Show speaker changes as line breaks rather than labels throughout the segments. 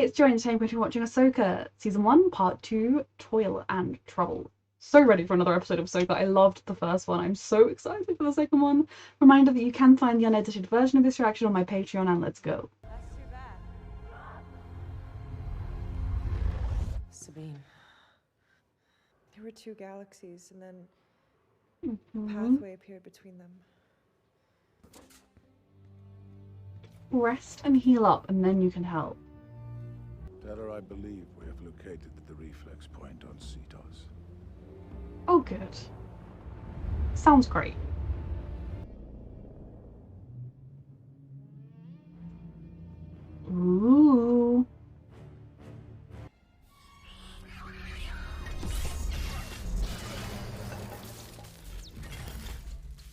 it's Joy, and today I'm going to be watching Ahsoka Season 1, Part 2, Toil and Trouble. So ready for another episode of Ahsoka. I loved the first one. I'm so excited for the second one. Reminder that you can find the unedited version of this reaction on my Patreon, and let's go.
That's too bad. Sabine. There were two galaxies, and then a pathway appeared between them.
Rest and heal up, and then you can help.
Tell her I believe we have located the reflex point on Cetos.
Oh, good. Sounds great. Ooh.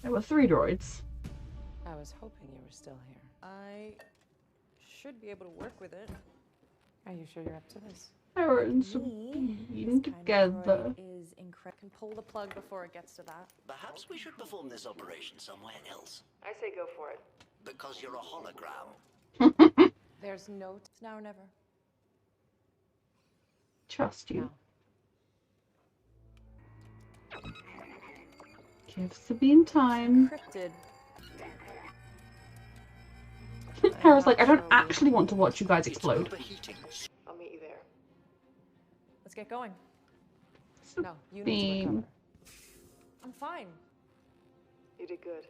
There were 3 droids.
I was hoping you were still here. I should be able to work with it. Are you sure you're up to this?
Hera and Sabine together.
Is incredible. Can pull the plug before it gets to that.
Perhaps we should perform this operation somewhere else.
I say go for it.
Because you're a hologram.
There's no it's now or never.
Trust you.
No.
Give Sabine time.
Cryptid.
Hera's like, I don't actually want to watch you guys explode.
I'll meet you there. Let's get going. No, you need to
Sabine.
recover. I'm fine. You did good.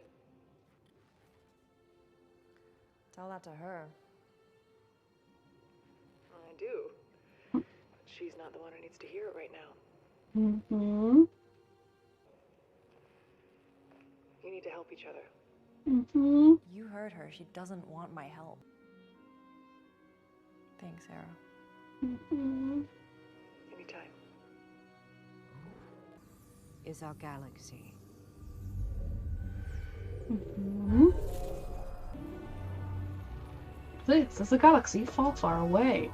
Tell that to her. I do. But she's not the one who needs to hear it right now.
Mm-hmm.
You need to help each other.
Mm-hmm.
You heard her. She doesn't want my help. Thanks, Sarah.
Mm-hmm.
Anytime.
Is our galaxy.
Mm-hmm. This is a galaxy far, far away.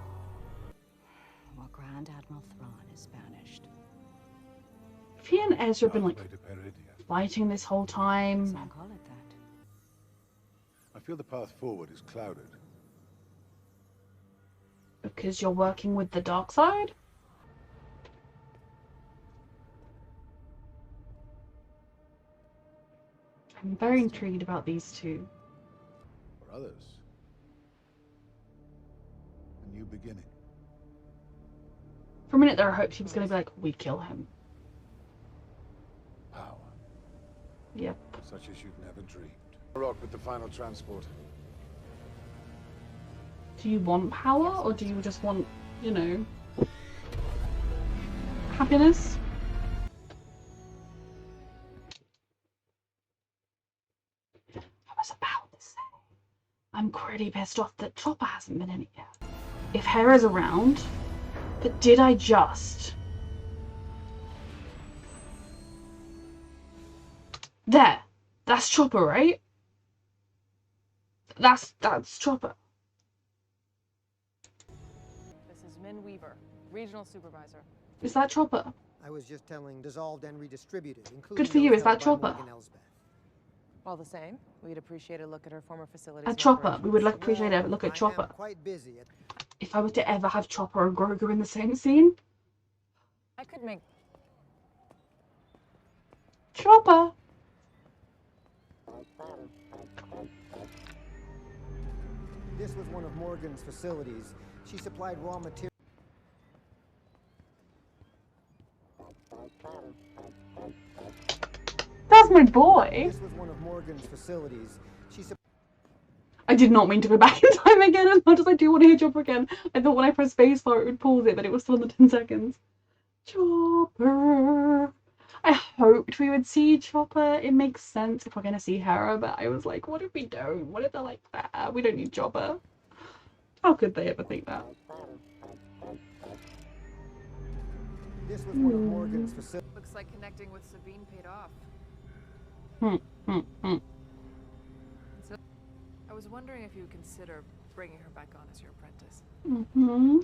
While Grand Admiral Thrawn is banished.
If he and Ezra have been like
Pathway to Peridia.
fighting this whole time.
Some call it that.
I feel the path forward is clouded.
Because you're working with the dark side? I'm very intrigued about these two.
For others, a new beginning.
For a minute there I hoped he was going to be like, we kill him.
Power.
Yep.
Such as you've never dreamed. Rock with the final transport.
Do you want power, or do you just want, you know, happiness? I was about to say, I'm pretty pissed off that Chopper hasn't been in it yet. If Hera's around, but did I just? There, that's Chopper, right? That's Chopper.
This is Min Weaver, Regional Supervisor.
Is that Chopper?
I was just telling dissolved and redistributed, including
Good for you,
those
is that
held by
Chopper?
Morgan Elsbeth.
All the same, we'd appreciate a look at her former facilities.
A
and
Chopper. We
operations.
would like appreciate a
Well,
look at
I
Chopper.
am quite busy at
If I were to ever have Chopper and Grogu in the same scene,
I could make
Chopper.
This was one of Morgan's facilities. She supplied raw material.
That's my boy.
This was one of Morgan's facilities. She
I did not mean to go back in time again as much as I do want to hear Chopper again. I thought when I pressed spacebar it would pause it, but it was still in the 10 seconds. Chopper. I hoped we would see Chopper. It makes sense if we're going to see Hera, but I was like, what if we don't? What if they're like, that? We don't need Chopper. How could they ever think that?
This was one of Morgan's facilities.
looks like connecting with Sabine paid off. So, I was wondering if you would consider bringing her back on as your apprentice.
Mm-hmm.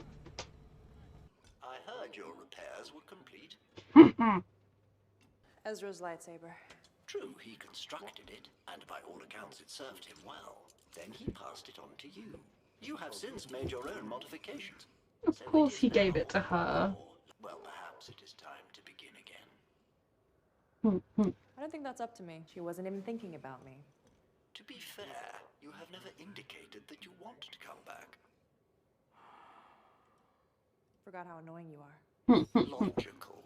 I heard your repairs were complete.
Ezra's lightsaber.
True, he constructed it, and by all accounts it served him well. Then he passed it on to you. You have since made your own modifications.
Of
So it
course
is
he gave
now
it to her.
Well, perhaps it is time to begin again.
I don't think that's up to me. She wasn't even thinking about me.
To be fair, you have never indicated that you want to come back.
Forgot how annoying you are.
Logical.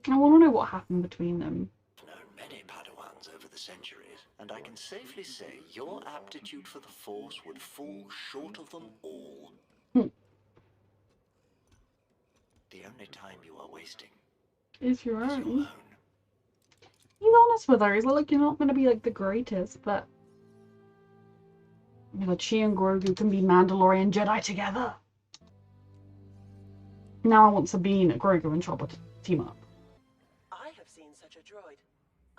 I want to know what happened between them.
I've known many Padawans over the centuries, and I can safely say your aptitude for the Force would fall short of them all. The only time you are wasting
Is your
is your
own.
own.
He's honest with her. He's like, you're not going to be like the greatest, but you know, that she and Grogu can be Mandalorian Jedi together. Now I want Sabine, Grogu, and Chopper to team up.
I have seen such a droid.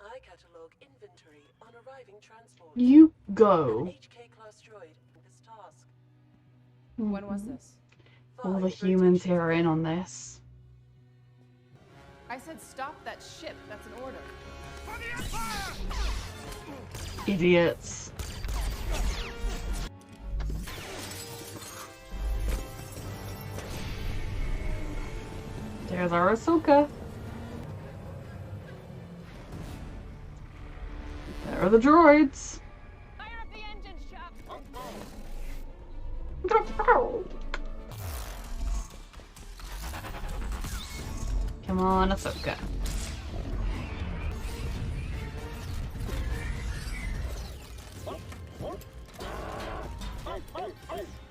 I catalog inventory on arriving transport.
You
An
go.
HK class droid in this task.
When was this?
All the
Five
humans
rotations
here are in
ago.
on this.
I said stop that ship. That's an order.
Idiots. There's our Ahsoka. There are the droids.
Fire up the engines, Chop.
Come on, Ahsoka.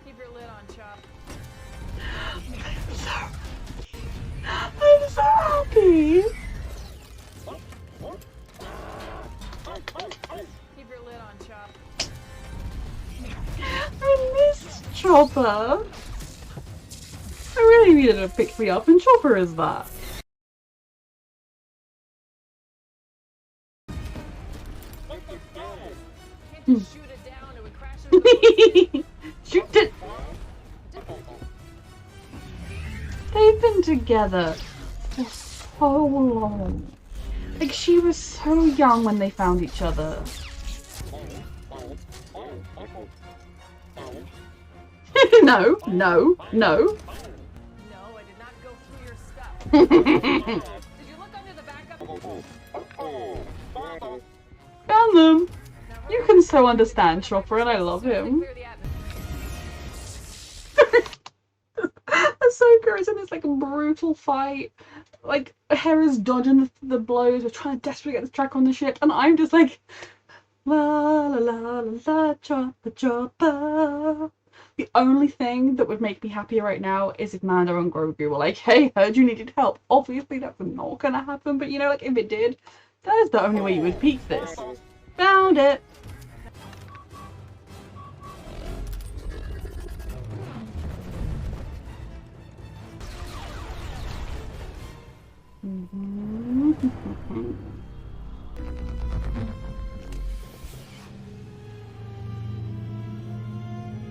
Keep your lid on, Chop.
I'm so happy.
Keep your lid on, Chop.
I missed Chopper. I really needed to pick me up, and Chopper is that.
Can't you shoot it down? It would crash into the
Shoot it. They've been together for so long. Like, she was so young when they found each other. No, no, no.
No, I did not go through your stuff. Did you look under the backup?
Found them. You can so understand Chopper, and I love him.
Clear the atmosphere.
Ahsoka is in this like brutal fight. Like Hera's dodging the blows. We're trying to desperately get this track on the ship, and I'm just like, la la la la la, Chopper, Chopper. The only thing that would make me happier right now is if Mando and Grogu were like, hey, heard you needed help. Obviously that's not gonna happen, but you know, like if it did, that is the only way you would peak this. Found it.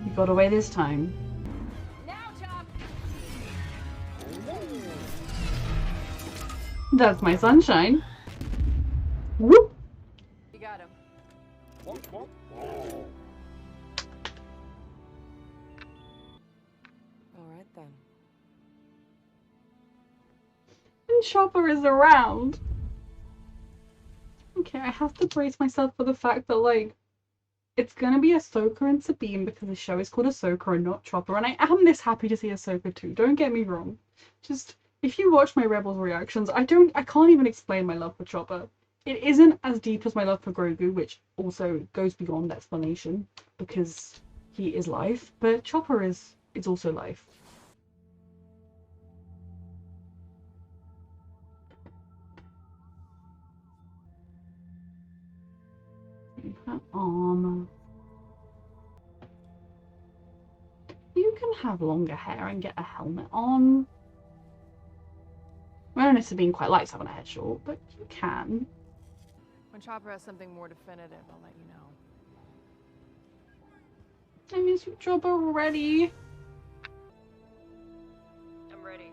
You got away this time.
Now, Chop.
That's my sunshine. Whoop!
You got him. All right then.
And Chopper is around. Okay, I have to brace myself for the fact that, like, it's gonna be Ahsoka and Sabine because the show is called Ahsoka and not Chopper, and I am this happy to see Ahsoka too, don't get me wrong. Just, if you watch my Rebels reactions, I can't even explain my love for Chopper. It isn't as deep as my love for Grogu, which also goes beyond explanation, because he is life, but Chopper is also life. Her arm. You can have longer hair and get a helmet on. I don't know, Sabine quite likes having her hair short, but you can.
When Chopper has something more definitive, I'll let you know.
I miss you, Chopper, already.
I'm ready.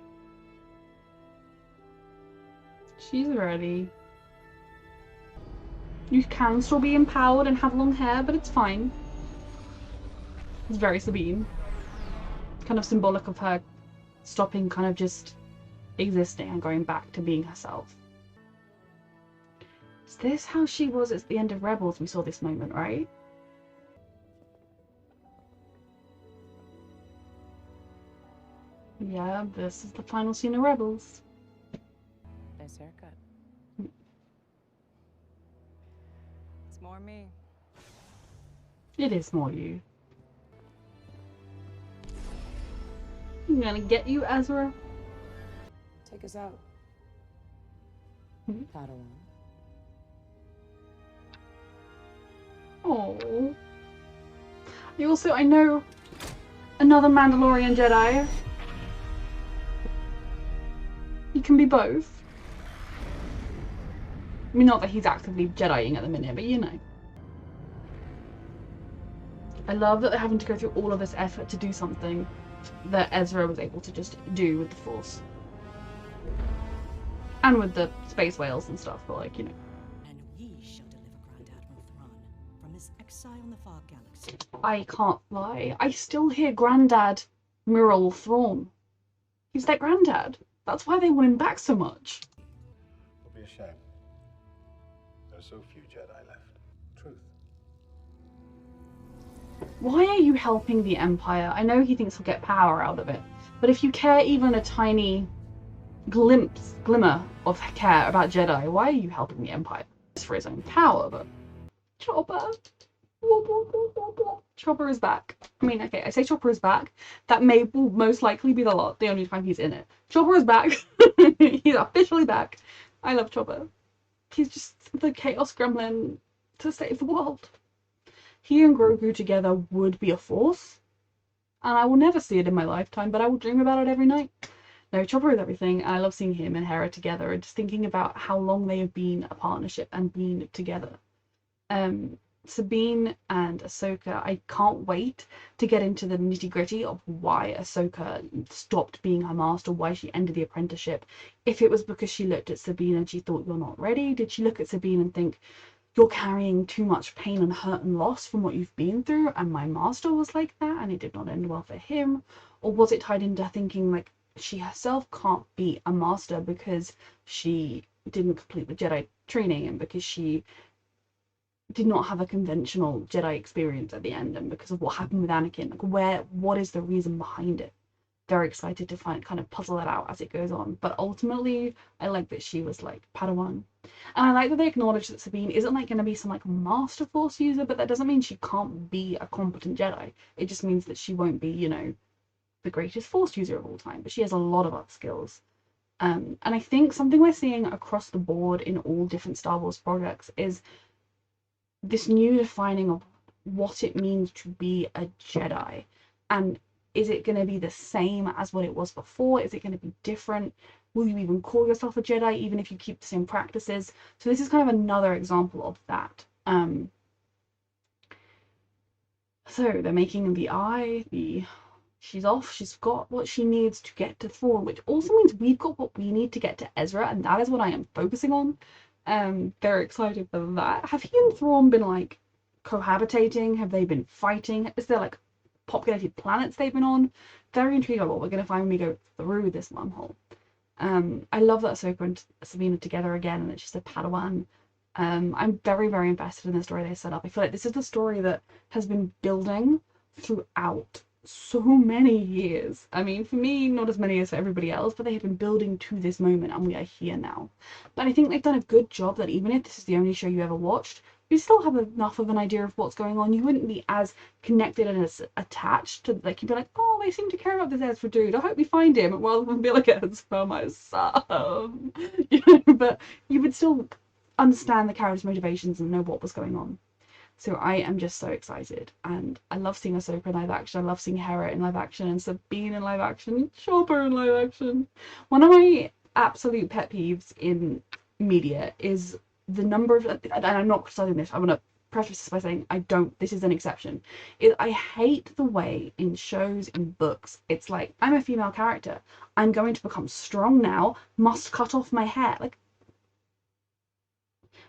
She's ready. You can still be empowered and have long hair, but it's fine. It's very Sabine. Kind of symbolic of her stopping kind of just existing and going back to being herself. Is this how she was at the end of Rebels? We saw this moment, right? Yeah, this is the final scene of Rebels.
Nice haircut. It's more me.
It is more you. I'm gonna get you, Ezra.
Take us out. Padawan.
Oh. I know another Mandalorian Jedi. He can be both. I mean, not that he's actively Jediing at the minute, but you know. I love that they're having to go through all of this effort to do something that Ezra was able to just do with the Force. And with the space whales and stuff, but like, you know.
And ye shall deliver Grand Admiral Thrawn from his exile in the Fog Galaxy.
I can't lie. I still hear Grandad Mural Thrawn. He's their granddad. That's why they want him back so much.
It'll be a shame. There are so few Jedi left. Truth.
Why are you helping the Empire? I know he thinks he'll get power out of it, but if you care even a tiny glimmer of care about Jedi, why are you helping the Empire? It's for his own power, but... Chopper. Chopper is back. I mean, okay, I say Chopper is back. That will most likely be the only time he's in it. Chopper is back. He's officially back. I love Chopper. He's just the Chaos Gremlin to save the world. He and Grogu together would be a force. And I will never see it in my lifetime, but I will dream about it every night. No, Chopper is everything, and I love seeing him and Hera together and just thinking about how long they have been a partnership and been together. Sabine and Ahsoka, I can't wait to get into the nitty-gritty of why Ahsoka stopped being her master, why she ended the apprenticeship. If it was because she looked at Sabine and she thought, you're not ready, did she look at Sabine and think, you're carrying too much pain and hurt and loss from what you've been through, and my master was like that and it did not end well for him? Or was it tied into thinking like she herself can't be a master because she didn't complete the Jedi training and because she did not have a conventional Jedi experience at the end, and because of what happened with Anakin? Like, what is the reason behind it? Very excited to kind of puzzle that out as it goes on. But ultimately, I like that she was like Padawan, and I like that they acknowledge that Sabine isn't like going to be some like master Force user, but that doesn't mean she can't be a competent Jedi. It just means that she won't be, you know, the greatest Force user of all time, but she has a lot of other skills. And I think something we're seeing across the board in all different Star Wars projects is this new defining of what it means to be a Jedi. And is it going to be the same as what it was before? Is it going to be different? Will you even call yourself a Jedi even if you keep the same practices? So this is kind of another example of that. So they're making the eye, she's off, she's got what she needs to get to Thrawn, which also means we've got what we need to get to Ezra, and that is what I am focusing on. Very excited for that. Have he and Thrawn been like cohabitating? Have they been fighting? Is there like populated planets they've been on? Very intrigued on what we're gonna find when we go through this wormhole. I love that Ahsoka and Sabine are together again and that she's a Padawan. I'm very, very invested in the story they set up. I feel like this is the story that has been building throughout so many years. I mean, for me, not as many as for everybody else, but they have been building to this moment and we are here now. But I think they've done a good job that even if this is the only show you ever watched, you still have enough of an idea of what's going on. You wouldn't be as connected and as attached to, like, you'd be like, oh, they seem to care about this Ezra dude, I hope we find him, rather than be like, Ezra, my son. You know, but you would still understand the character's motivations and know what was going on. So I am just so excited, and I love seeing Ahsoka in live action. I love seeing Hera in live action and Sabine in live action, Chopper in live action. One of my absolute pet peeves in media is the number of, and I'm not criticizing this, I want to preface this by saying this is an exception. I hate the way in shows, in books, it's like, I'm a female character, I'm going to become strong now, must cut off my hair. Like,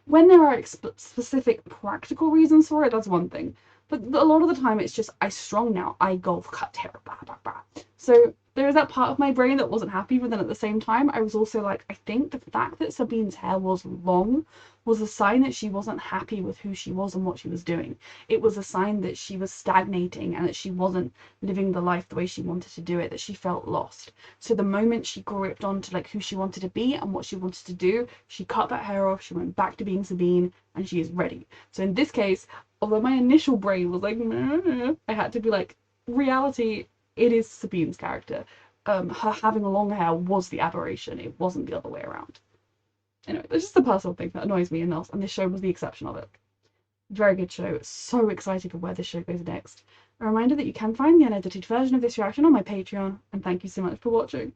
when there are specific practical reasons for it, that's one thing. but a lot of the time it's just, I strong now, I golf cut hair, blah, blah, blah. So there is that part of my brain that wasn't happy, but then at the same time, I was also like, I think the fact that Sabine's hair was long was a sign that she wasn't happy with who she was and what she was doing. It was a sign that she was stagnating and that she wasn't living the life the way she wanted to do it, that she felt lost. So the moment she gripped on to like who she wanted to be and what she wanted to do, she cut that hair off, she went back to being Sabine, and she is ready. So in this case, although my initial brain was like, I had to be like, reality, it is Sabine's character. Her having long hair was the aberration, it wasn't the other way around. Anyway, it's just a personal thing that annoys me, and this show was the exception of it. Very good show. So excited for where this show goes next. A reminder that you can find the unedited version of this reaction on my Patreon, and thank you so much for watching.